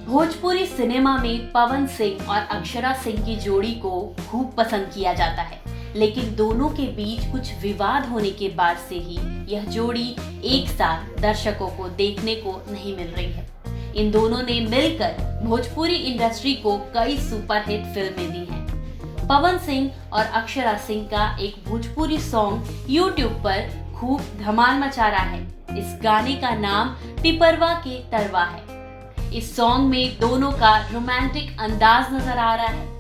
Bhojpuri cinema में पवन सिंह और अक्षरा सिंह की जोड़ी को खूब पसंद किया जाता है, लेकिन दोनों के बीच कुछ विवाद होने के बाद से ही यह जोड़ी एक साथ दर्शकों को देखने को नहीं मिल रही है। इन दोनों ने मिलकर भोजपुरी इंडस्ट्री को कई सुपरहिट फिल्में दी हैं। पवन सिंह और अक्षरा सिंह का एक भोजपुरी सॉन्ग YouTube पर खूब धमाल मचा रहा है। इस गाने का नाम पिपरवा के तरवा है। इस सॉन्ग में दोनों का रोमांटिक अंदाज नजर आ रहा है।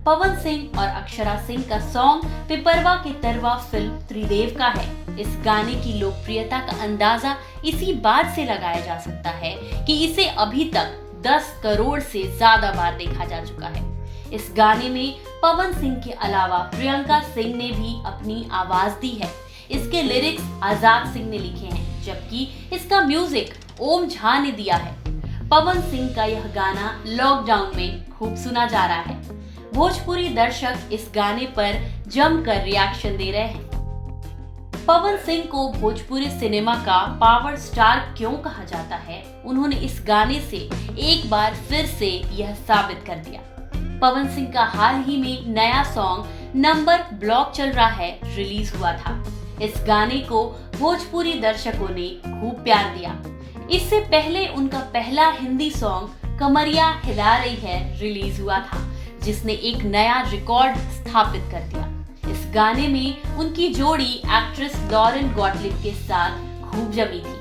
पवन सिंह और अक्षरा सिंह का सॉन्ग पिपरवा के तरवा फिल्म त्रिदेव का है। इस गाने की लोकप्रियता का अंदाजा इसी बात से लगाया जा सकता है कि इसे अभी तक 10 करोड़ से ज्यादा बार देखा जा चुका है। इस गाने में पवन सिंह के अलावा प्रियंका सिंह ने भी अपनी आवाज दी है। इसके लिरिक्स आजाद सिंह ने लिखे हैं, जबकि इसका म्यूजिक ओम झा ने दिया है। पवन सिंह का यह गाना लॉकडाउन में खूब सुना जा रहा है। भोजपुरी दर्शक इस गाने पर जमकर रिएक्शन दे रहे हैं। पवन सिंह को भोजपुरी सिनेमा का पावर स्टार क्यों कहा जाता है, उन्होंने इस गाने से एक बार फिर से यह साबित कर दिया। पवन सिंह का हाल ही में नया सॉन्ग नंबर ब्लॉक चल रहा है रिलीज हुआ था। इस गाने को भोजपुरी दर्शकों ने खूब प्यार दिया। इससे पहले उनका पहला हिंदी सॉन्ग कमरिया हिला रही है रिलीज हुआ था, जिसने एक नया रिकॉर्ड स्थापित कर दिया। इस गाने में उनकी जोड़ी एक्ट्रेस लॉरेन गॉटलिब के साथ खूब जमी थी।